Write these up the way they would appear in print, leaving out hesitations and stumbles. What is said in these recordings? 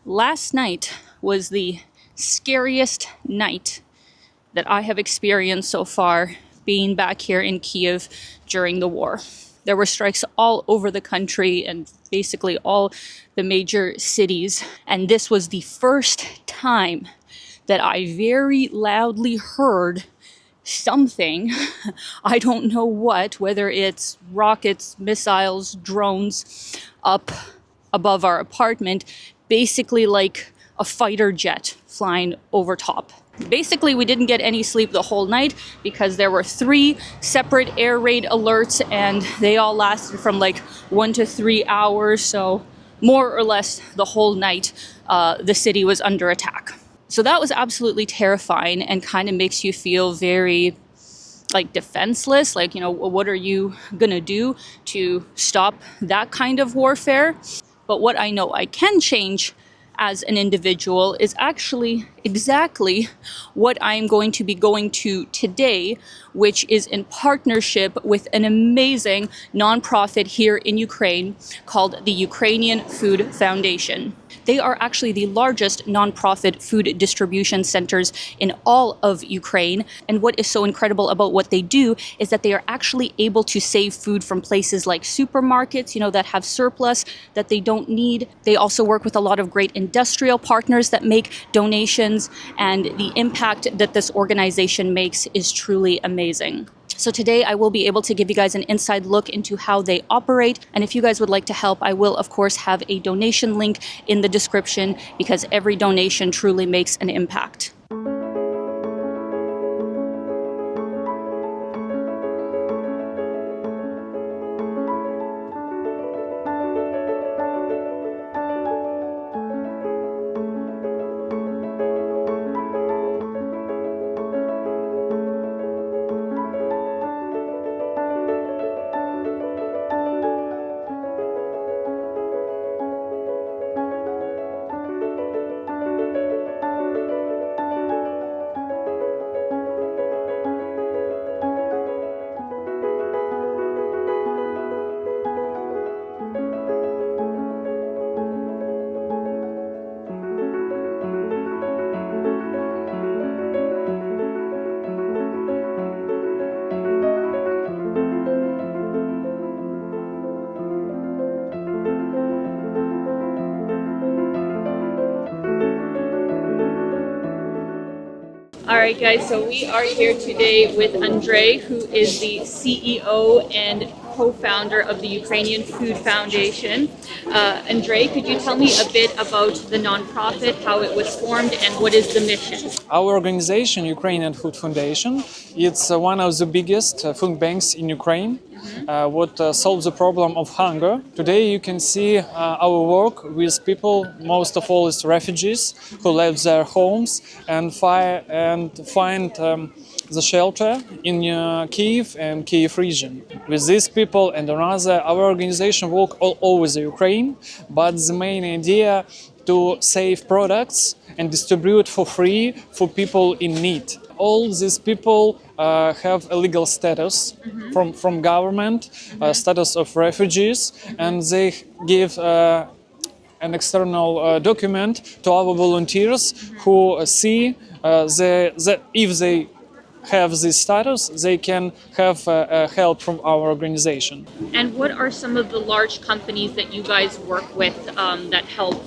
Last night was the scariest night that I have experienced so far being back here in Kiev during the war. There were strikes all over the country and basically all the major cities. And this was the first time that I very loudly heard something, I don't know what, whether it's rockets, missiles, drones, up above our apartment, basically like a fighter jet flying over top. Basically, we didn't get any sleep the whole night because there were 3 separate air raid alerts and they all lasted from like 1 to 3 hours. So more or less the whole night, the city was under attack. So that was absolutely terrifying and kind of makes you feel very like defenseless. Like, what are you gonna do to stop that kind of warfare? But what I know I can change as an individual is actually exactly what I'm going to be going to today, which is in partnership with an amazing nonprofit here in Ukraine called the Ukrainian Food Foundation. They are actually the largest nonprofit food distribution centers in all of Ukraine. And what is so incredible about what they do is that they are actually able to save food from places like supermarkets, that have surplus that they don't need. They also work with a lot of great industrial partners that make donations, and the impact that this organization makes is truly amazing. So today I will be able to give you guys an inside look into how they operate. And if you guys would like to help, I will of course have a donation link in the description because every donation truly makes an impact. All right, guys, so we are here today with Andrei, who is the CEO and co-founder of the Ukrainian Food Foundation. Andrei, could you tell me a bit about the nonprofit, how it was formed, and what is the mission? Our organization, Ukrainian Food Foundation, it's one of the biggest food banks in Ukraine. What solves the problem of hunger. Today you can see our work with people, most of all is refugees who left their homes and find the shelter in Kiev and Kiev region. With these people and another, our organization work all over the Ukraine, but the main idea to save products and distribute for free for people in need. All these people have a legal status from government, status of refugees, and they give an external document to our volunteers who see if they have this status, they can have help from our organization. And what are some of the large companies that you guys work with that help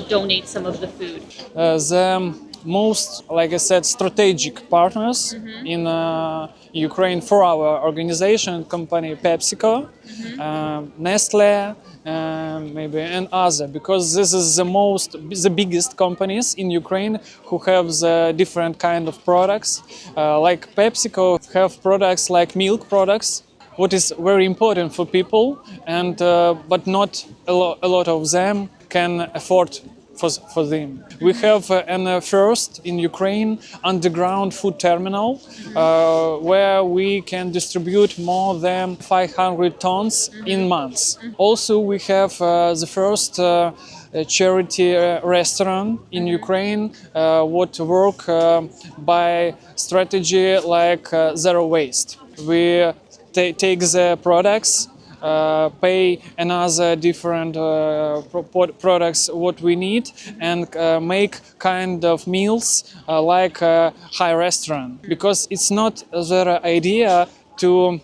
donate some of the food? The most, like I said, strategic partners in Ukraine for our organization, company PepsiCo, Nestle, maybe and other, because this is the biggest companies in Ukraine who have the different kind of products. Like PepsiCo have products like milk products, what is very important for people, and but not a lot of them can afford for them. We have a first in Ukraine underground food terminal where we can distribute more than 500 tons in months. Also, we have the first charity restaurant in Ukraine what work by strategy like zero waste. We take the products pay another different products what we need, and make kind of meals like a high restaurant, because it's not their idea to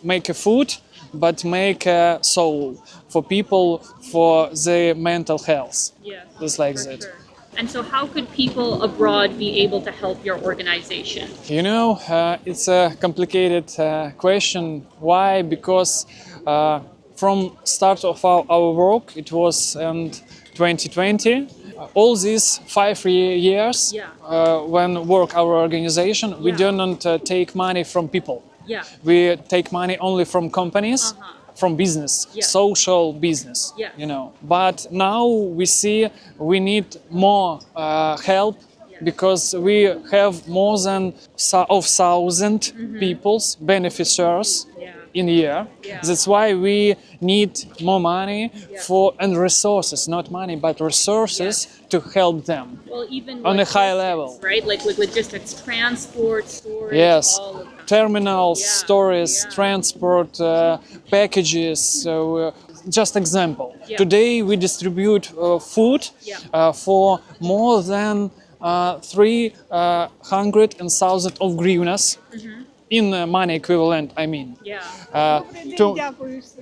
make a food, but make a soul for people, for their mental health. Yeah, Just like for that. sure. And so how could people abroad be able to help your organization? You know, it's a complicated question. Why? Because from start of our work, it was in 2020. All these 5 years, Yeah. when work our organization, we Yeah. don't take money from people. Yeah. We take money only from companies, Uh-huh. from business, Yeah. social business, Yeah. you know. But now we see we need more help, because we have more than 1,000 people's beneficiaries Yeah. in a year. Yeah. That's why we need more money for, and resources, not money, but resources to help them. Well, even On a high logistics, level. right? Like logistics, transport, storage, Yes, all of that. terminals, Yeah, stores, yeah. transport, packages. So, just example. Yeah. Today we distribute food Yeah. for more than 300,000 of hryvnias in money equivalent. I mean. Yeah.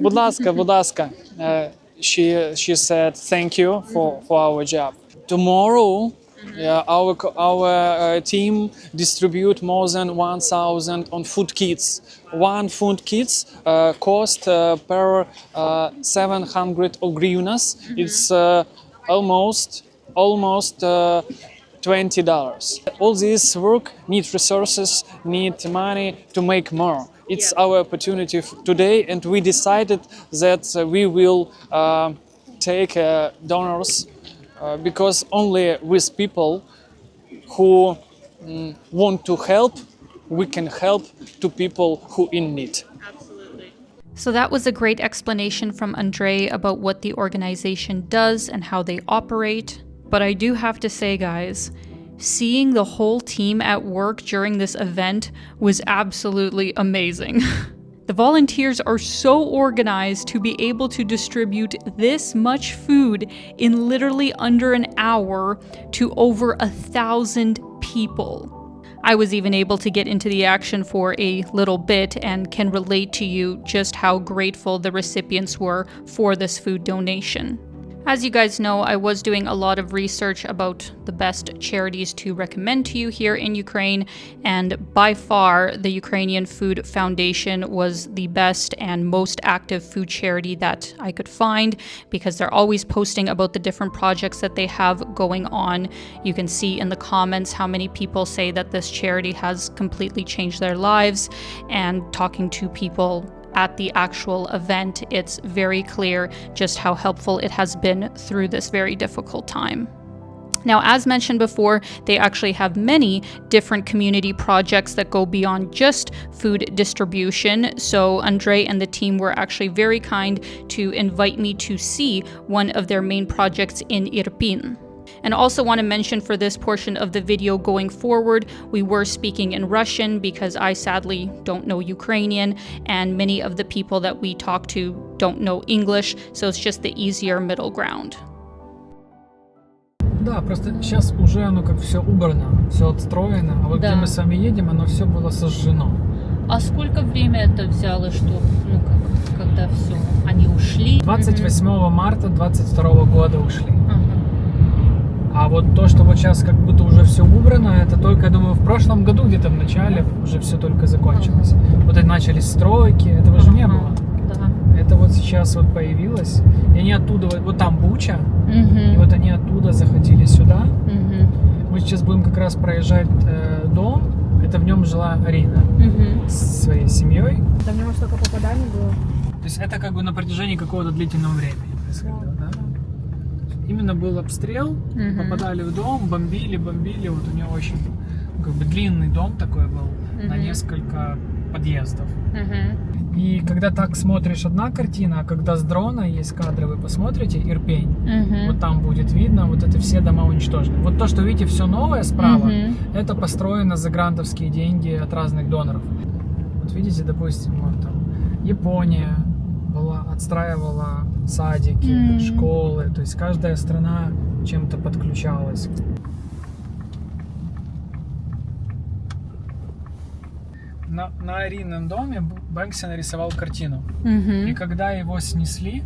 Будь ласка, будь ласка. She said thank you for our job. Tomorrow, our team distribute more than 1,000 on food kits. One food kits cost per 700 of hryvnias. It's almost $20. All this work needs resources, need money to make more. It's Yeah. our opportunity today, and we decided that we will take donors, because only with people who want to help, we can help to people who in need. Absolutely. So that was a great explanation from Andrei about what the organization does and how they operate. But I do have to say, guys, seeing the whole team at work during this event was absolutely amazing. The volunteers are so organized to be able to distribute this much food in literally under an hour to over 1,000 people. I was even able to get into the action for a little bit and can relate to you just how grateful the recipients were for this food donation. As you guys know, I was doing a lot of research about the best charities to recommend to you here in Ukraine, and by far, the Ukrainian Food Foundation was the best and most active food charity that I could find, because they're always posting about the different projects that they have going on. You can see in the comments how many people say that this charity has completely changed their lives, and talking to people at the actual event, it's very clear just how helpful it has been through this very difficult time. Now, as mentioned before, they actually have many different community projects that go beyond just food distribution. So Andrei and the team were actually very kind to invite me to see one of their main projects in Irpin. And also want to mention for this portion of the video going forward, we were speaking in Russian because I sadly don't know Ukrainian, and many of the people that we talk to don't know English, so it's just the easier middle ground. Да, просто сейчас уже оно как все убрано, все отстроено, а вот Да. где мы с вами едем, оно все было сожжено. А сколько время это взяло, что, когда все, они ушли? 28 марта 22 года ушли. Ага. А вот то, что вот сейчас как будто уже все убрано, это только, я думаю, в прошлом году где-то в начале уже все только закончилось. Вот и начались стройки, этого же не было. Да. Это вот сейчас вот появилось. И они оттуда, вот там Буча, и вот они оттуда заходили сюда. Мы сейчас будем как раз проезжать дом. Это в нем жила Алина с своей семьей. Там у него столько попаданий было. То есть это как бы на протяжении какого-то длительного времени происходило, да? Именно был обстрел, попадали в дом, бомбили. Вот у него очень как бы длинный дом такой был, на несколько подъездов. И когда так смотришь одна картина, а когда с дрона есть кадры, вы посмотрите, Ирпень, вот там будет видно, вот это все дома уничтожены. Вот то, что видите, все новое справа, это построено за грантовские деньги от разных доноров. Вот видите, допустим, вот там Япония, отстраивала садики, школы. То есть каждая страна чем-то подключалась. На Арином доме Бэнкси нарисовал картину. И когда его снесли,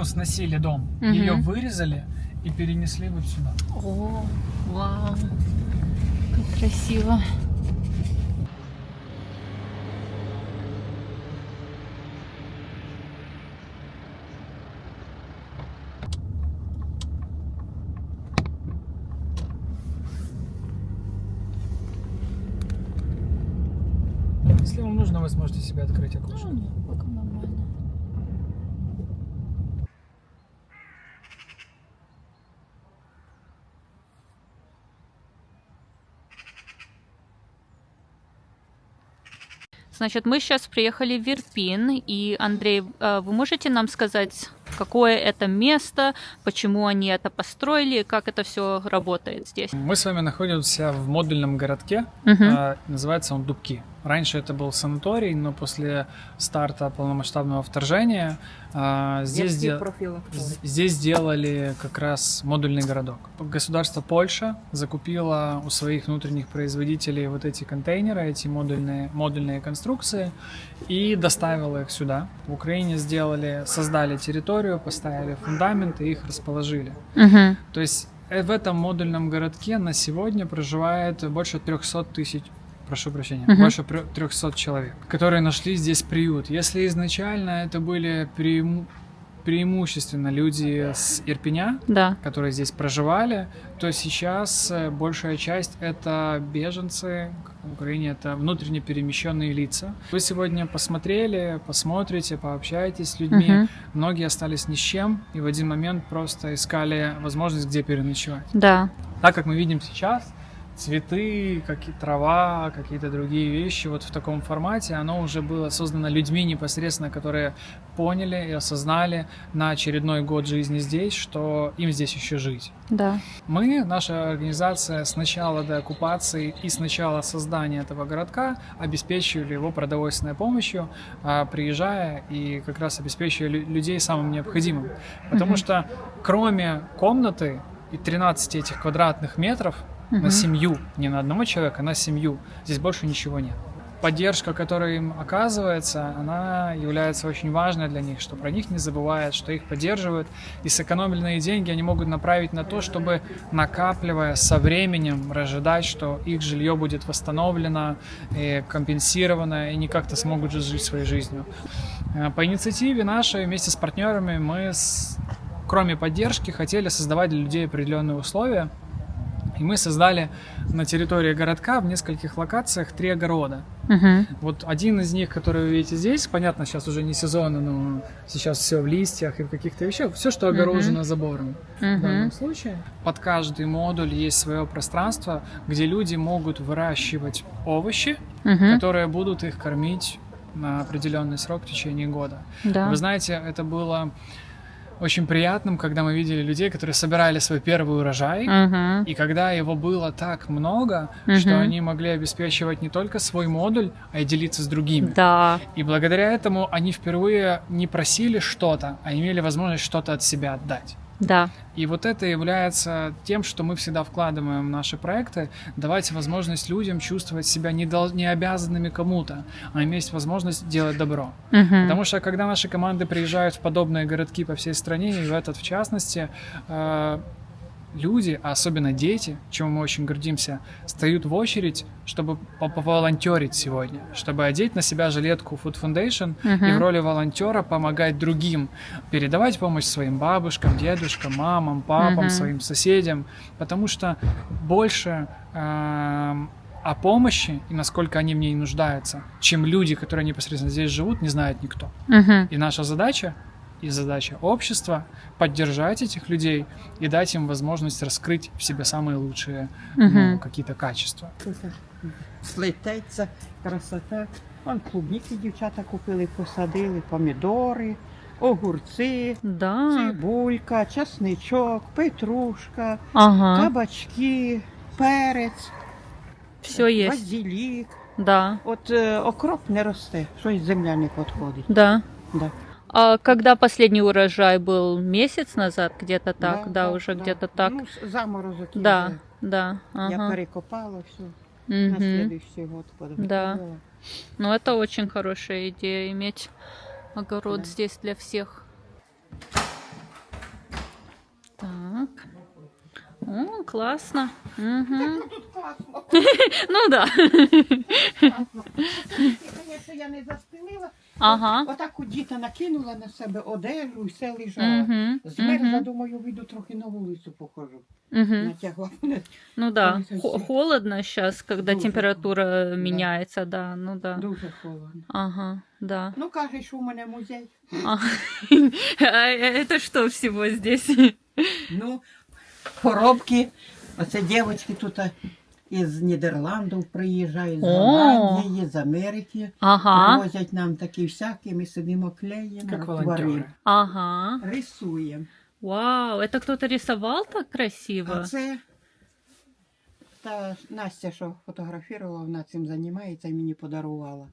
сносили дом, ее вырезали и перенесли вот сюда. О, вау, как красиво. Если вам нужно, вы сможете себе открыть окошко. Пока нормально. Значит, мы сейчас приехали в Ирпин, и, Андрей, вы можете нам сказать, какое это место, почему они это построили, как это все работает здесь? Мы с вами находимся в модульном городке, называется он Дубки. Раньше это был санаторий, но после старта полномасштабного вторжения здесь сделали как раз модульный городок. Государство Польша закупило у своих внутренних производителей вот эти контейнеры, эти модульные конструкции и доставило их сюда. В Украине создали территорию, поставили фундамент и их расположили. То есть в этом модульном городке на сегодня проживает больше 300 тысяч, прошу прощения, больше 300 человек, которые нашли здесь приют. Если изначально это были преимущественно люди с Ирпеня, которые здесь проживали, то сейчас большая часть это беженцы, в Украине это внутренне перемещенные лица. Вы сегодня посмотрите, пообщаетесь с людьми, многие остались ни с чем и в один момент просто искали возможность, где переночевать. Да. Так как мы видим сейчас, цветы, трава, какие-то другие вещи вот в таком формате, оно уже было создано людьми непосредственно, которые поняли и осознали на очередной год жизни здесь, что им здесь еще жить. Да. Наша организация с начала до оккупации и с начала создания этого городка обеспечивали его продовольственной помощью, приезжая и как раз обеспечивая людей самым необходимым. Потому что кроме комнаты и 13 этих квадратных метров на семью, не на одного человека, а на семью, здесь больше ничего нет. Поддержка, которая им оказывается, она является очень важной для них, что про них не забывают, что их поддерживают. И сэкономленные деньги они могут направить на то, чтобы, накапливая со временем, ожидать, что их жилье будет восстановлено, и компенсировано, и они как-то смогут жить своей жизнью. По инициативе нашей, вместе с партнерами, мы, кроме поддержки, хотели создавать для людей определенные условия. И мы создали на территории городка в нескольких локациях 3 огорода. Вот один из них, который вы видите здесь, понятно, сейчас уже не сезонно, но сейчас все в листьях и в каких-то вещах, все, что огорожено забором. В данном случае под каждый модуль есть свое пространство, где люди могут выращивать овощи, которые будут их кормить на определенный срок в течение года. Да. Вы знаете, это было очень приятным, когда мы видели людей, которые собирали свой первый урожай, и когда его было так много, что они могли обеспечивать не только свой модуль, а и делиться с другими. Да. И благодаря этому они впервые не просили что-то, а имели возможность что-то от себя отдать. Да. И вот это является тем, что мы всегда вкладываем в наши проекты, давать возможность людям чувствовать себя не обязанными кому-то, а иметь возможность делать добро. Потому что когда наши команды приезжают в подобные городки по всей стране, и в этот в частности, люди, а особенно дети, чем мы очень гордимся, встают в очередь, чтобы поволонтерить сегодня, чтобы одеть на себя жилетку Food Foundation и в роли волонтера помогать другим, передавать помощь своим бабушкам, дедушкам, мамам, папам, своим соседям, потому что больше о помощи и насколько они в ней нуждаются, чем люди, которые непосредственно здесь живут, не знает никто. И наша задача и задача общества — поддержать этих людей и дать им возможность раскрыть в себе самые лучшие какие-то качества. Слететься, красота. Вон клубніки дівчата купили, посадили, помідори, огурці, цибулька, часничок, петрушка, кабачки, перець, все є. базилік. Да. От окроп не росте, щось земля не підходить. Да. Да. А когда последний урожай был? Месяц назад? Где-то так? Да, уже где-то так. Ну, заморозок Да, вже. да. Я Ага. перекопала все. На Мгм. следующий год подготовила. Ну, это очень хорошая идея иметь огород Да. здесь для всех. Так. О, классно. Мгм. Тут класно. Ну да. Класно. Звісно, я не застелила. Ага. Отак от діта накинула на себе одежу і все лежало. Мгм. Змерзла, Мгм. думаю, вийду трохи на вулицю похожу. Мгм. Натягла. Ну да. Ой, совсем. Холодно сейчас, когда Дуже температура холодно. меняется, да. Ну да. Дуже холодно. Ага, да. Ну, каже, що у мене музей. А это что всего здесь? Ну, коробки. Оце дівчатки тут із Нідерландів приїжджають, з О. Голландії, з Америки. Ага, Привозять нам такі всякі, ми сидимо клеїмо, Как творимо, волонтеры. ага. рисуємо. Вау, это кто-то рисовал так красиво? А це та Настя, що фотографувала, вона цим займається і мені подарувала.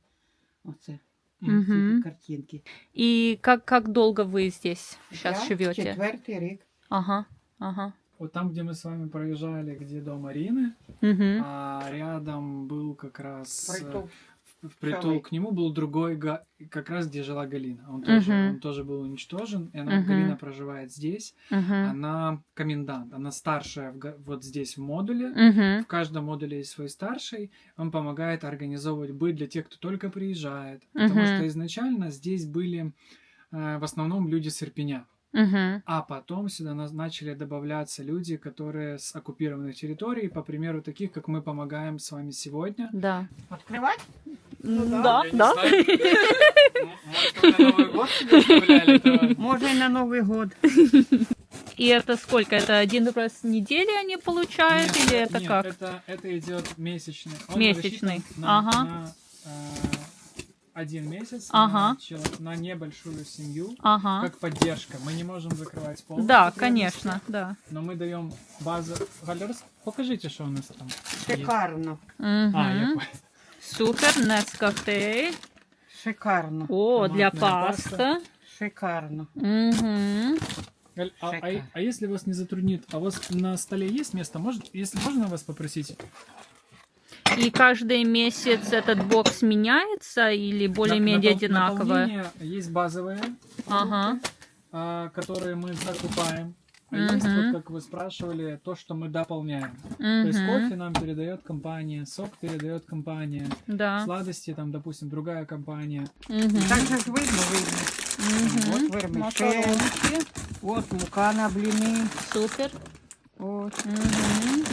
Оце Мгм. ці картинки. И как долго вы здесь сейчас Я живете? 4-й рік. Ага, ага. Вот там, где мы с вами проезжали, где дом Арины, Угу. а рядом был как раз Притул. притул Целый. к нему был другой, как раз где жила Галина. Мгм. Он тоже был уничтожен, и Мгм. Галина проживает здесь. Угу. Она комендант, она старшая вот здесь в модуле. Угу. В каждом модуле есть свой старший, он помогает организовывать быт для тех, кто только приезжает. Потому Мгм. что изначально здесь были в основном люди с Ирпеня. Угу. А потом сюда начали добавляться люди, которые с оккупированных территорий, по примеру таких, как мы помогаем с вами сегодня. Да. Відкривати? Да, Я не знаю. Может, вы на Новый год себе вставляли это? Може, і на Новий год. И это сколько? Это один раз в неделю они получают Нет, или это нет, как? Это идет месячный. Он Месячный. рассчитан Ага. на 1 месяц, Ага. на небольшую семью, Ага. как поддержка. Мы не можем закрывать полностью. Да, потребности, конечно, да. Но мы даем базу. Галя, покажите, что у нас там есть. Шикарно. А, я Мгм. понял. Супер, Нескоктейль. Шикарно. О, для Томатная паста. Шикарно. Угу. Галь, Шикарно. а если вас не затруднит, а у вас на столе есть место? Если можно вас попросить? И каждый месяц этот бокс меняется или более-менее одинаковое? Наполнение есть базовые, Ага. которые мы закупаем. А есть, Мгм. вот как вы спрашивали, то, что мы дополняем. То есть Мгм. кофе нам передает компания, сок передает компания, Да. сладости там, допустим, другая компания. Мгм. Так же ж видно. Мгм. От вермишель, Макарончики. от мука на бліни. Супер. От. Мгм.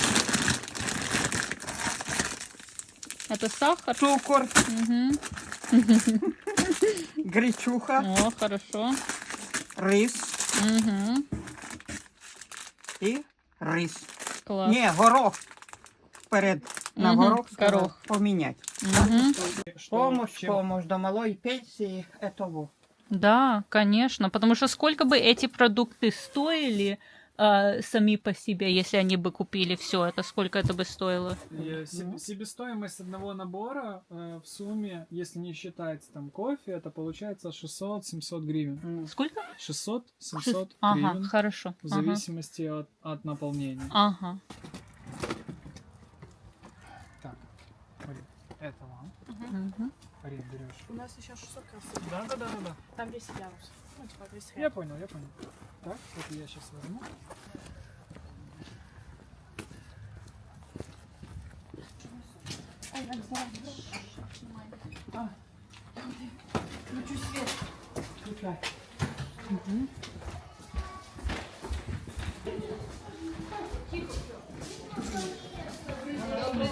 Это сахар? Цукор, Мгм. гречуха, О, хорошо. рис Мгм. і рис. Класс. Ні, горох. Вперед на Мгм, горох сказав, горох. поміняти. Мгм. Помощь до малої пенсії, этого. Да, конечно. Потому что сколько бы эти продукты стоили сами по себе, если они бы купили все это, сколько это бы стоило? И себестоимость одного набора в сумме, если не считать там кофе, это получается 600-700 гривен. Сколько? 600-700 Ага, гривен. хорошо. В Ага. зависимости от наполнения. Ага. Так, Марин, это вам. Мгм. Марин, берешь. У нас еще 600 красок. Да. Там 10 ярус. Ну, типа 200 Я понял. Так, это я сейчас возьму.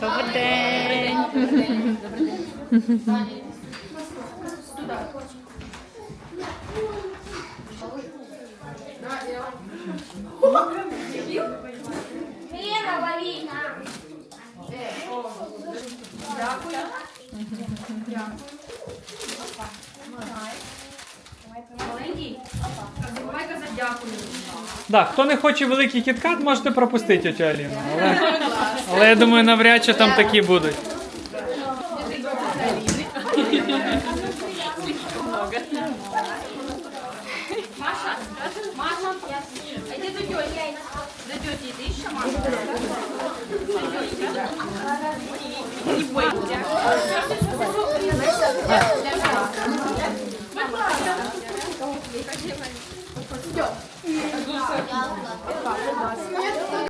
Добрий день. Да, хто не хоче великий кіткат, можете пропустити тетю Аліну. Але я думаю, навряд чи там такі будуть.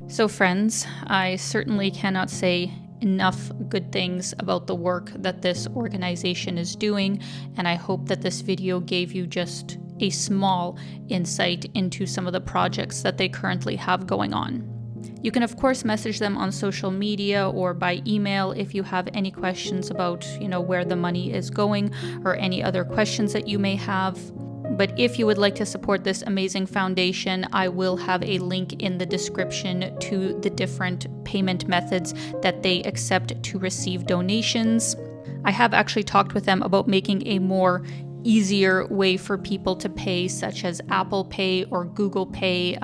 So friends, I certainly cannot say enough good things about the work that this organization is doing, and I hope that this video gave you just a small insight into some of the projects that they currently have going on. You can of course message them on social media or by email if you have any questions about, where the money is going or any other questions that you may have. But if you would like to support this amazing foundation, I will have a link in the description to the different payment methods that they accept to receive donations. I have actually talked with them about making a more easier way for people to pay, such as Apple Pay or Google Pay,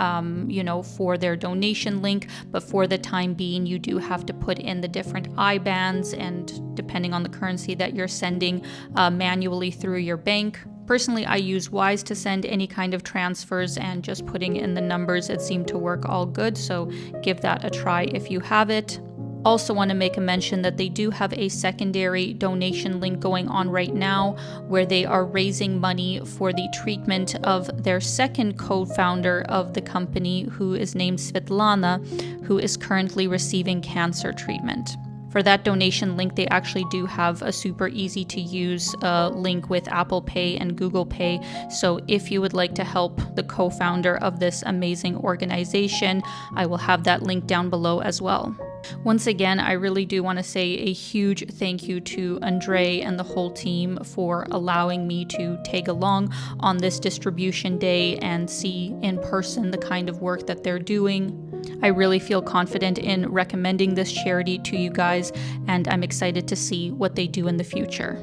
for their donation link. But for the time being, you do have to put in the different IBANs and depending on the currency that you're sending manually through your bank. Personally, I use Wise to send any kind of transfers, and just putting in the numbers, it seemed to work all good. So give that a try if you have it. Also want to make a mention that they do have a secondary donation link going on right now where they are raising money for the treatment of their second co-founder of the company, who is named Svetlana, who is currently receiving cancer treatment. For that donation link, they actually do have a super easy to use link with Apple Pay and Google Pay. So if you would like to help the co-founder of this amazing organization, I will have that link down below as well. Once again, I really do want to say a huge thank you to Andre and the whole team for allowing me to tag along on this distribution day and see in person the kind of work that they're doing. I really feel confident in recommending this charity to you guys, and I'm excited to see what they do in the future.